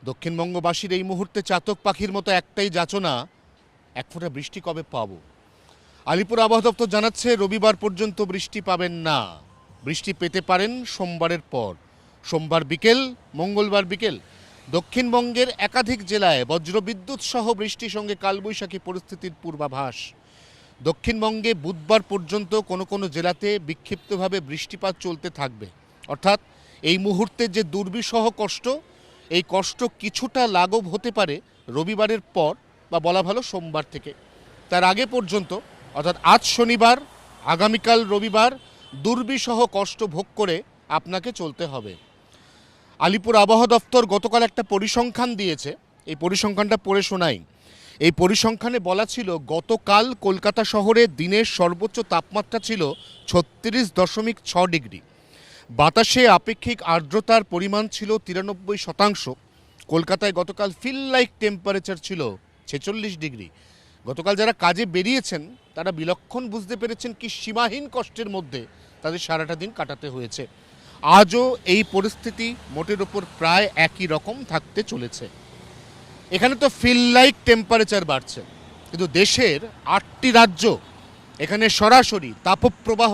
দক্ষিণবঙ্গবাসীর এই মুহূর্তে চাতক পাখির মতো একটাই যাচনা, এক ফোঁটা বৃষ্টি কবে পাবো। আলিপুর আবহাওয়া দপ্তর জানাচ্ছে রবিবার পর্যন্ত বৃষ্টি পাবেন না। বৃষ্টি পেতে পারেন সোমবারের পর, সোমবার বিকেল, মঙ্গলবার বিকেল। দক্ষিণবঙ্গের একাধিক জেলায় বজ্রবিদ্যুৎ সহ বৃষ্টির সঙ্গে কালবৈশাখী পরিস্থিতির পূর্বাভাস। দক্ষিণবঙ্গে বুধবার পর্যন্ত কোনো কোনো জেলাতে বিক্ষিপ্তভাবে বৃষ্টিপাত চলতে থাকবে। অর্থাৎ এই মুহূর্তে যে দুর্বিষহ কষ্ট, এই কষ্ট কিছুটা লাঘব হতে পারে রবিবারের পর, বা বলা ভালো সোমবার থেকে। তার আগে পর্যন্ত অর্থাৎ আজ শনিবার, আগামীকাল রবিবার দুর্বিষহ কষ্ট ভোগ করে আপনাকে চলতে হবে। আলিপুর আবহাওয়া দপ্তর গতকাল একটা পরিসংখ্যান দিয়েছে, এই পরিসংখ্যানটা পড়ে শোনাই। এই পরিসংখ্যানে বলা ছিল গতকাল কলকাতা শহরে দিনের সর্বোচ্চ তাপমাত্রা ছিল 36.6 ডিগ্রি। বাতাসে আপেক্ষিক আর্দ্রতার পরিমাণ ছিল 93%। কলকাতায় গতকাল ফিল লাইক টেম্পারেচার ছিল 46 ডিগ্রি। গতকাল যারা কাজে বেরিয়েছেন তারা বিলক্ষণ বুঝতে পেরেছেন কি সীমাহীন কষ্টের মধ্যে তাদের সারাটা দিন কাটাতে হয়েছে। আজও এই পরিস্থিতি মোটের ওপর প্রায় একই রকম থাকতে চলেছে। এখানে তো ফিল লাইক টেম্পারেচার বাড়ছে, কিন্তু দেশের 8টি রাজ্য এখানে সরাসরি তাপপ্রবাহ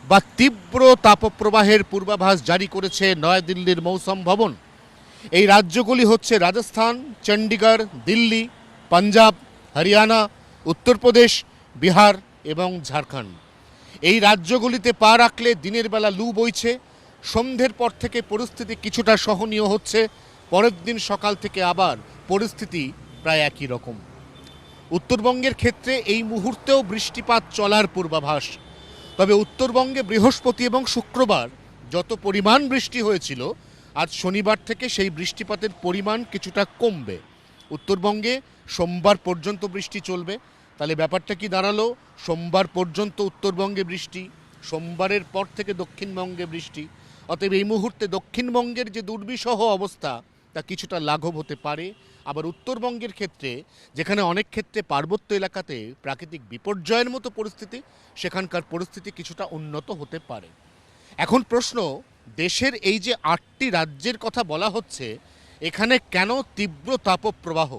বা তীব্র তাপপ্রবাহের পূর্বাভাস জারি করেছে নয়াদিল্লির মৌসুম ভবন। এই রাজ্যগুলি হচ্ছে রাজস্থান, চণ্ডীগড়, দিল্লি, পাঞ্জাব, হরিয়ানা, উত্তরপ্রদেশ, বিহার এবং ঝাড়খণ্ড। এই রাজ্যগুলিতে পা রাখলে দিনের বেলা লু বইছে, সন্ধ্যের পর থেকে পরিস্থিতি কিছুটা সহনীয় হচ্ছে, পরের দিন সকাল থেকে আবার পরিস্থিতি প্রায় একই রকম। উত্তরবঙ্গের ক্ষেত্রে এই মুহূর্তেও বৃষ্টিপাত চলার পূর্বাভাস। তবে উত্তরবঙ্গে বৃহস্পতি এবং শুক্রবার যত পরিমাণ বৃষ্টি হয়েছিল, আজ শনিবার থেকে সেই বৃষ্টিপাতের পরিমাণ কিছুটা কমবে। উত্তরবঙ্গে সোমবার পর্যন্ত বৃষ্টি চলবে। তাহলে ব্যাপারটা কি দাঁড়ালো? সোমবার পর্যন্ত উত্তরবঙ্গে বৃষ্টি, সোমবারের পর থেকে দক্ষিণবঙ্গে বৃষ্টি। অতএব এই মুহূর্তে দক্ষিণবঙ্গের যে দুর্বিষহ অবস্থা তা কিছুটা লাঘব হতে পারে। আবার উত্তরবঙ্গের ক্ষেত্রে, যেখানে অনেক ক্ষেত্রে পার্বত্য এলাকাতে প্রাকৃতিক বিপর্যয়ের মতো পরিস্থিতি, সেখানকার পরিস্থিতি কিছুটা উন্নত হতে পারে। এখন প্রশ্ন, দেশের এই যে 8টি রাজ্যের কথা বলা হচ্ছে, এখানে কেন তীব্র তাপপ্রবাহ?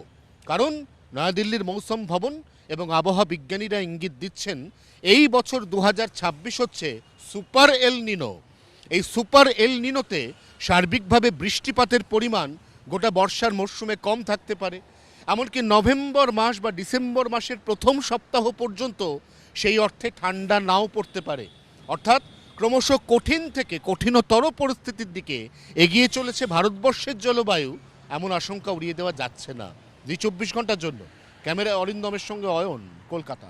কারণ নয়াদিল্লির মৌসুম ভবন এবং আবহাওয়া বিজ্ঞানীরা ইঙ্গিত দিচ্ছেন এই বছর 2026 হচ্ছে সুপার এল নিনো। এই সুপার এল নিনোতে সার্বিকভাবে বৃষ্টিপাতের পরিমাণ গোটা বর্ষার মরশুমে কম থাকতে পারে। এমনকি নভেম্বর মাস বা ডিসেম্বর মাসের প্রথম সপ্তাহ পর্যন্ত সেই অর্থে ঠান্ডা নাও পড়তে পারে। অর্থাৎ ক্রমশ কঠিন থেকে কঠিনতর পরিস্থিতির দিকে এগিয়ে চলেছে ভারতবর্ষের জলবায়ু, এমন আশঙ্কা উড়িয়ে দেওয়া যাচ্ছে না। 24 ঘন্টার জন্য ক্যামেরায় অরিন্দমের সঙ্গে অয়ন, কলকাতা।